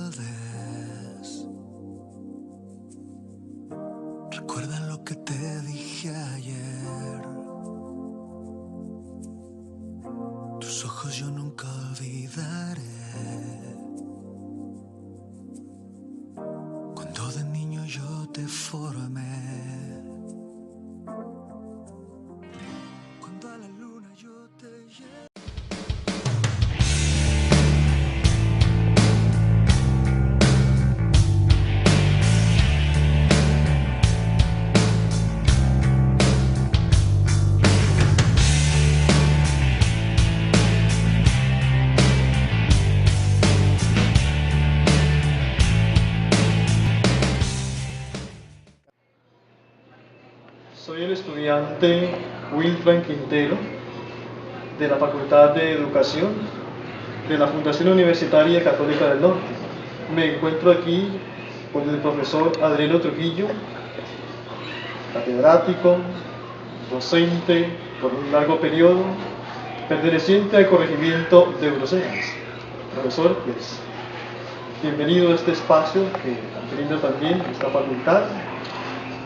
vez. Recuerda lo que te dije ayer. Tus ojos yo nunca olvidaré. Cuando de niño yo te formé. Cuando a la luna yo te llevé. Soy el estudiante Wilfran Quintero de la Facultad de Educación de la Fundación Universitaria Católica del Norte. Me encuentro aquí con el profesor Adriano Trujillo, catedrático, docente por un largo periodo, perteneciente al corregimiento de Bruselas. Profesor, pues, bienvenido a este espacio que brinda también esta facultad.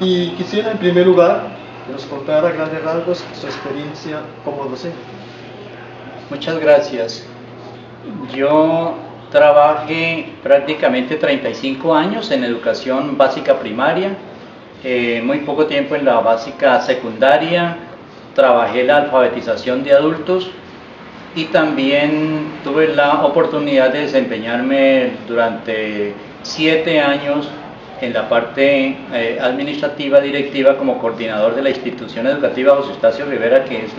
Y quisiera en primer lugar que nos contara a grandes rasgos su experiencia como docente. Muchas gracias. Yo trabajé prácticamente 35 años en educación básica primaria, muy poco tiempo en la básica secundaria, trabajé la alfabetización de adultos y también tuve la oportunidad de desempeñarme durante 7 años en la parte administrativa directiva como coordinador de la institución educativa José Eustacio Rivera, que es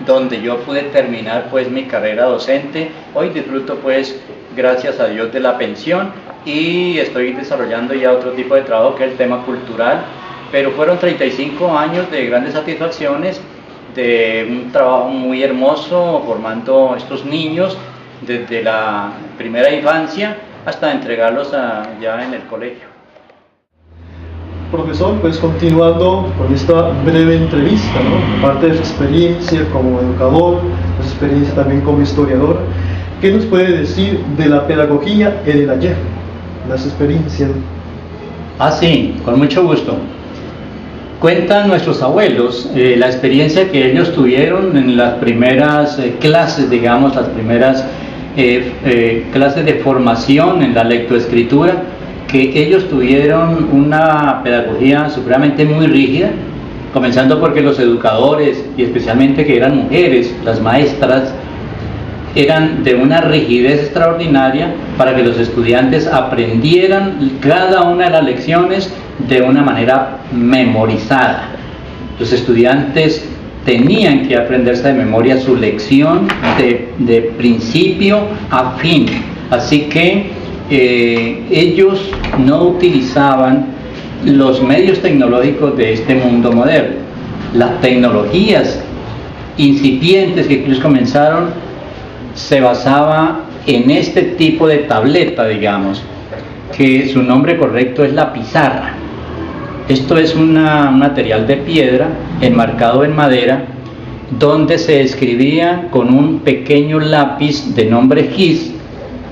donde yo pude terminar pues mi carrera docente. Hoy disfruto pues gracias a Dios de la pensión y estoy desarrollando ya otro tipo de trabajo que es el tema cultural, pero fueron 35 años de grandes satisfacciones, de un trabajo muy hermoso formando estos niños desde la primera infancia hasta entregarlos ya en el colegio. Profesor, pues continuando con esta breve entrevista, ¿no? Aparte de su experiencia como educador, su experiencia también como historiador, ¿qué nos puede decir de la pedagogía en el ayer? Las experiencias. Sí, con mucho gusto. Cuentan nuestros abuelos la experiencia que ellos tuvieron en las primeras clases, digamos, las primeras clases de formación en la lectoescritura, que ellos tuvieron una pedagogía supremamente muy rígida, comenzando porque los educadores, y especialmente que eran mujeres, las maestras, eran de una rigidez extraordinaria para que los estudiantes aprendieran cada una de las lecciones de una manera memorizada. Los estudiantes tenían que aprenderse de memoria su lección de principio a fin, así que ellos no utilizaban los medios tecnológicos de este mundo moderno. Las tecnologías incipientes que ellos comenzaron se basaba en este tipo de tableta, digamos, que su nombre correcto es la pizarra. Esto es un material de piedra enmarcado en madera, donde se escribía con un pequeño lápiz de nombre gis,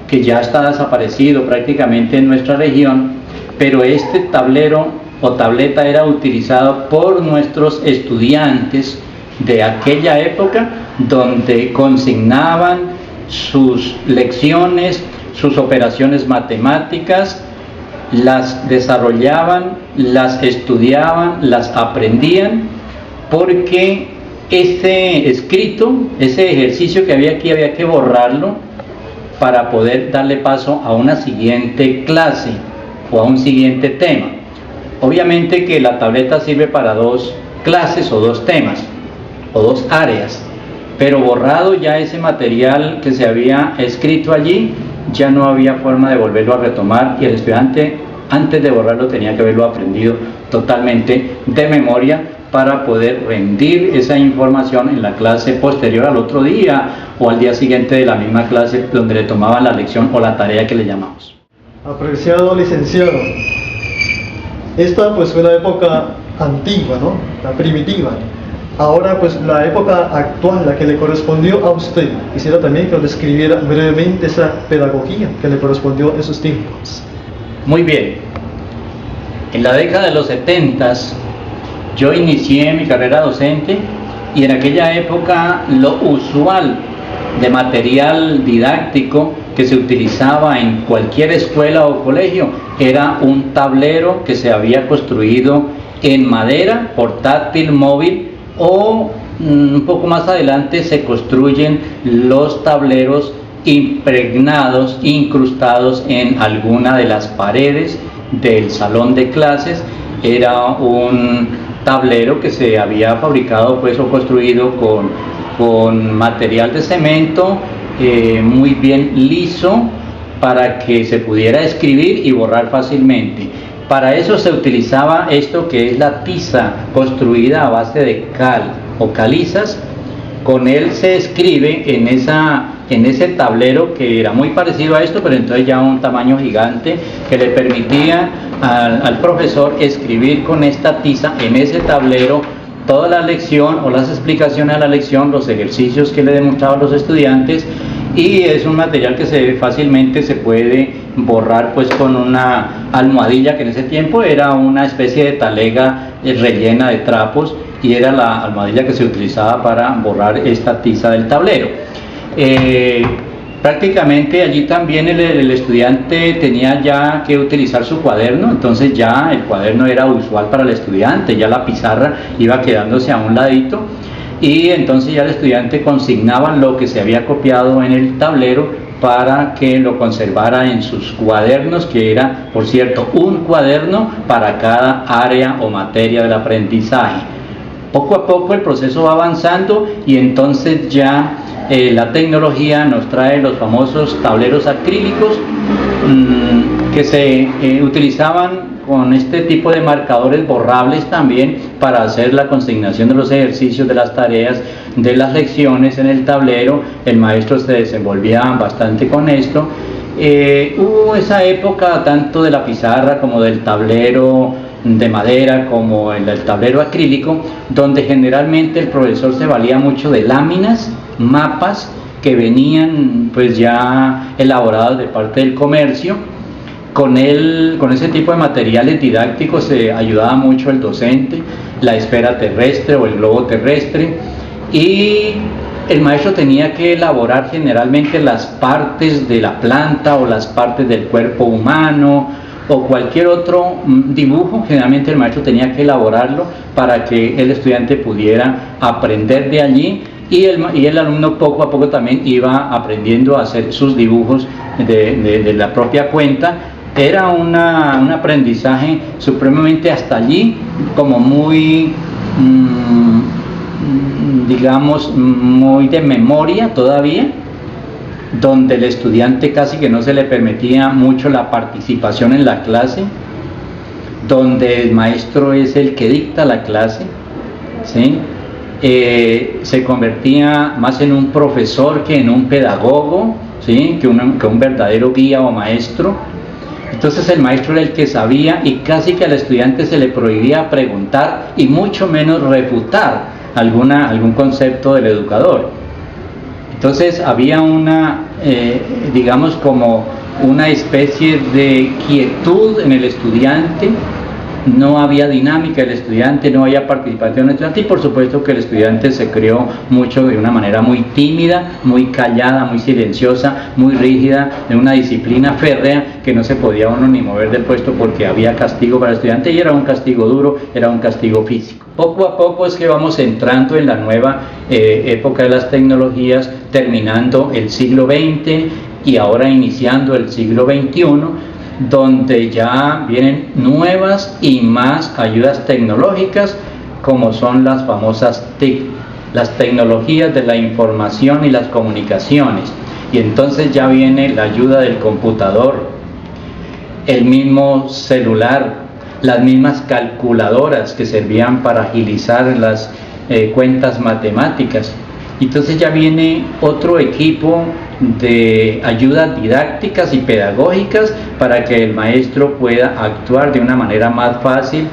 que ya está desaparecido prácticamente en nuestra región, pero este tablero o tableta era utilizado por nuestros estudiantes de aquella época, donde consignaban sus lecciones, sus operaciones matemáticas, las desarrollaban, las estudiaban, las aprendían, porque ese escrito, ese ejercicio que había aquí, había que borrarlo para poder darle paso a una siguiente clase o a un siguiente tema. Obviamente que la tableta sirve para 2 clases o 2 temas o 2 áreas, pero borrado ya ese material que se había escrito allí, ya no había forma de volverlo a retomar y el estudiante antes de borrarlo tenía que haberlo aprendido totalmente de memoria para poder rendir esa información en la clase posterior al otro día o al día siguiente de la misma clase donde le tomaban la lección o la tarea que le llamamos. Apreciado licenciado, esta pues fue la época antigua, ¿no? La primitiva. Ahora, pues la época actual, la que le correspondió a usted, quisiera también que nos describiera brevemente esa pedagogía que le correspondió en esos tiempos. Muy bien. En la década de los 70 yo inicié mi carrera docente y en aquella época lo usual de material didáctico que se utilizaba en cualquier escuela o colegio era un tablero que se había construido en madera, portátil, móvil, o un poco más adelante se construyen los tableros impregnados, incrustados en alguna de las paredes del salón de clases. Era un tablero que se había fabricado pues o construido con material de cemento muy bien liso para que se pudiera escribir y borrar fácilmente. Para eso se utilizaba esto que es la tiza construida a base de cal o calizas. Con él se escribe en ese tablero que era muy parecido a esto, pero entonces ya un tamaño gigante que le permitía al profesor escribir con esta tiza en ese tablero toda la lección o las explicaciones a la lección, los ejercicios que le demostraban los estudiantes, y es un material que fácilmente se puede borrar pues con una almohadilla que en ese tiempo era una especie de talega rellena de trapos, y era la almohadilla que se utilizaba para borrar esta tiza del tablero. Prácticamente allí también el estudiante tenía ya que utilizar su cuaderno, entonces ya el cuaderno era usual para el estudiante, ya la pizarra iba quedándose a un ladito, y entonces ya el estudiante consignaba lo que se había copiado en el tablero para que lo conservara en sus cuadernos, que era, por cierto, un cuaderno para cada área o materia del aprendizaje. Poco a poco el proceso va avanzando y entonces ya la tecnología nos trae los famosos tableros acrílicos que se utilizaban con este tipo de marcadores borrables también para hacer la consignación de los ejercicios, de las tareas, de las lecciones en el tablero. El maestro se desenvolvía bastante con esto. Hubo esa época tanto de la pizarra como del tablero de madera como el tablero acrílico, donde generalmente el profesor se valía mucho de láminas, mapas que venían pues ya elaborados de parte del comercio. Con ese tipo de materiales didácticos se ayudaba mucho el docente, la esfera terrestre o el globo terrestre, y el maestro tenía que elaborar generalmente las partes de la planta o las partes del cuerpo humano o cualquier otro dibujo. Generalmente el maestro tenía que elaborarlo para que el estudiante pudiera aprender de allí, y el alumno poco a poco también iba aprendiendo a hacer sus dibujos de la propia cuenta. Era un aprendizaje supremamente hasta allí como muy, digamos, muy de memoria todavía, donde el estudiante casi que no se le permitía mucho la participación en la clase, donde el maestro es el que dicta la clase, ¿sí? Se convertía más en un profesor que en un pedagogo, ¿sí? que un verdadero guía o maestro. Entonces el maestro era el que sabía, y casi que al estudiante se le prohibía preguntar y mucho menos refutar algún concepto del educador. Entonces había digamos como una especie de quietud en el estudiante, no había dinámica del estudiante, no había participación del estudiante, y por supuesto que el estudiante se crió mucho de una manera muy tímida, muy callada, muy silenciosa, muy rígida, de una disciplina férrea que no se podía uno ni mover del puesto porque había castigo para el estudiante, y era un castigo duro, era un castigo físico. Poco a poco es que vamos entrando en la nueva época de las tecnologías, terminando el siglo XX y ahora iniciando el siglo XXI, donde ya vienen nuevas y más ayudas tecnológicas, como son las famosas TIC, las tecnologías de la información y las comunicaciones. Y entonces ya viene la ayuda del computador, el mismo celular, las mismas calculadoras que servían para agilizar las cuentas matemáticas. Entonces ya viene otro equipo de ayudas didácticas y pedagógicas para que el maestro pueda actuar de una manera más fácil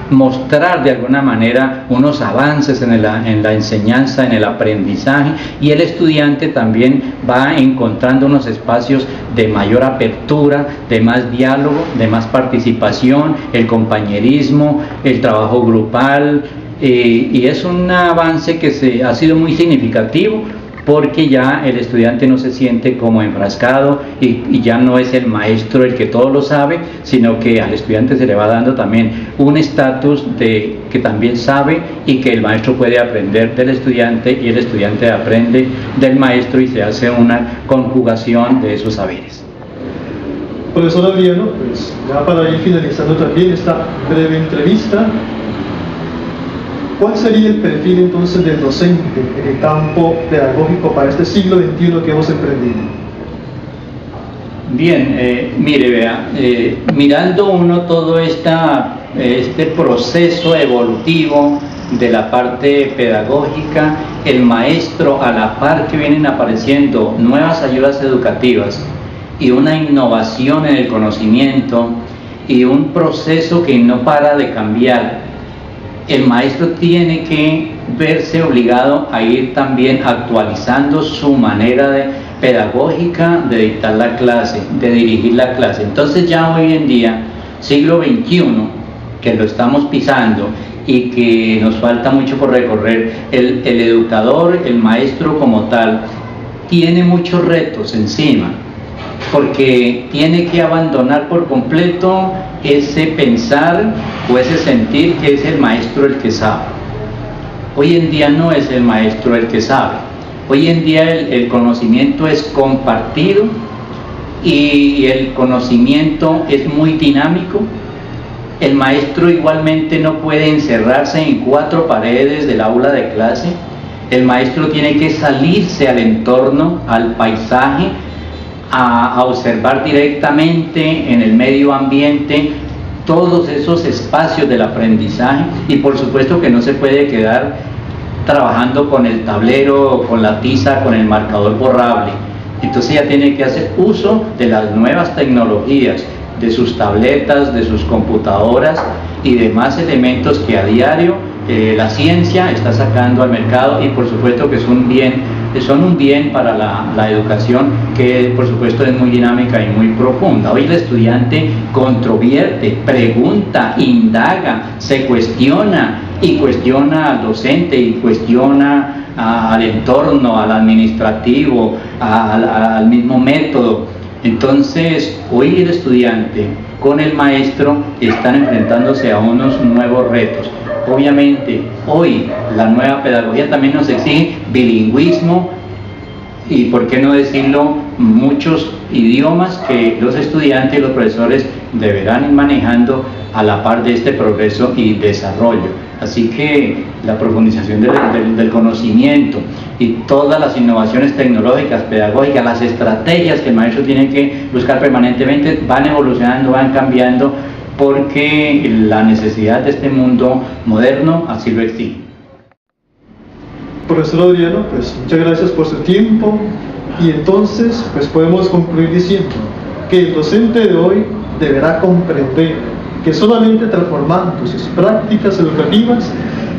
mostrar de alguna manera unos avances en la enseñanza, en el aprendizaje, y el estudiante también va encontrando unos espacios de mayor apertura, de más diálogo, de más participación, el compañerismo, el trabajo grupal, y es un avance que ha sido muy significativo, porque ya el estudiante no se siente como enfrascado y ya no es el maestro el que todo lo sabe, sino que al estudiante se le va dando también un estatus de que también sabe y que el maestro puede aprender del estudiante y el estudiante aprende del maestro y se hace una conjugación de esos saberes. Profesor Adriano, pues ya para ir finalizando también esta breve entrevista, ¿cuál sería el perfil entonces del docente en el campo pedagógico para este siglo XXI que hemos emprendido? Bien, mire, vea, mirando uno todo este proceso evolutivo de la parte pedagógica, el maestro, a la par que vienen apareciendo nuevas ayudas educativas y una innovación en el conocimiento y un proceso que no para de cambiar, el maestro tiene que verse obligado a ir también actualizando su manera pedagógica de dictar la clase, de dirigir la clase. Entonces ya hoy en día, siglo XXI, que lo estamos pisando y que nos falta mucho por recorrer, el educador, el maestro como tal, tiene muchos retos encima, porque tiene que abandonar por completo ese pensar o ese sentir que es el maestro el que sabe. Hoy en día no es el maestro el que sabe. Hoy en día el conocimiento es compartido y el conocimiento es muy dinámico. El maestro igualmente no puede encerrarse en 4 paredes del aula de clase. El maestro tiene que salirse al entorno, al paisaje, a observar directamente en el medio ambiente todos esos espacios del aprendizaje, y por supuesto que no se puede quedar trabajando con el tablero, con la tiza, con el marcador borrable. Entonces ya tiene que hacer uso de las nuevas tecnologías, de sus tabletas, de sus computadoras y demás elementos que a diario la ciencia está sacando al mercado, y por supuesto que son un bien para la educación, que por supuesto es muy dinámica y muy profunda. Hoy el estudiante controvierte, pregunta, indaga, se cuestiona y cuestiona al docente y cuestiona al entorno, al administrativo, al mismo método. Entonces hoy el estudiante con el maestro están enfrentándose a unos nuevos retos. Obviamente, hoy la nueva pedagogía también nos exige bilingüismo y, por qué no decirlo, muchos idiomas que los estudiantes y los profesores deberán ir manejando a la par de este progreso y desarrollo. Así que la profundización del conocimiento y todas las innovaciones tecnológicas, pedagógicas, las estrategias que el maestro tiene que buscar permanentemente van evolucionando, van cambiando, porque la necesidad de este mundo moderno así lo exige. Profesor Adriano, pues muchas gracias por su tiempo, y entonces pues podemos concluir diciendo que el docente de hoy deberá comprender que solamente transformando sus prácticas educativas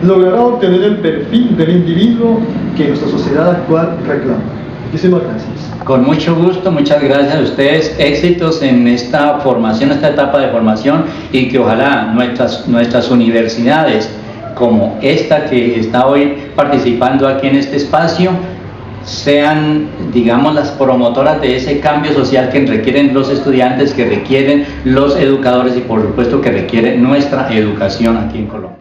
logrará obtener el perfil del individuo que nuestra sociedad actual reclama. Muchísimas gracias. Con mucho gusto, muchas gracias a ustedes, éxitos en esta formación, esta etapa de formación, y que ojalá nuestras universidades, como esta que está hoy participando aquí en este espacio, sean, digamos, las promotoras de ese cambio social que requieren los estudiantes, que requieren los educadores y por supuesto que requiere nuestra educación aquí en Colombia.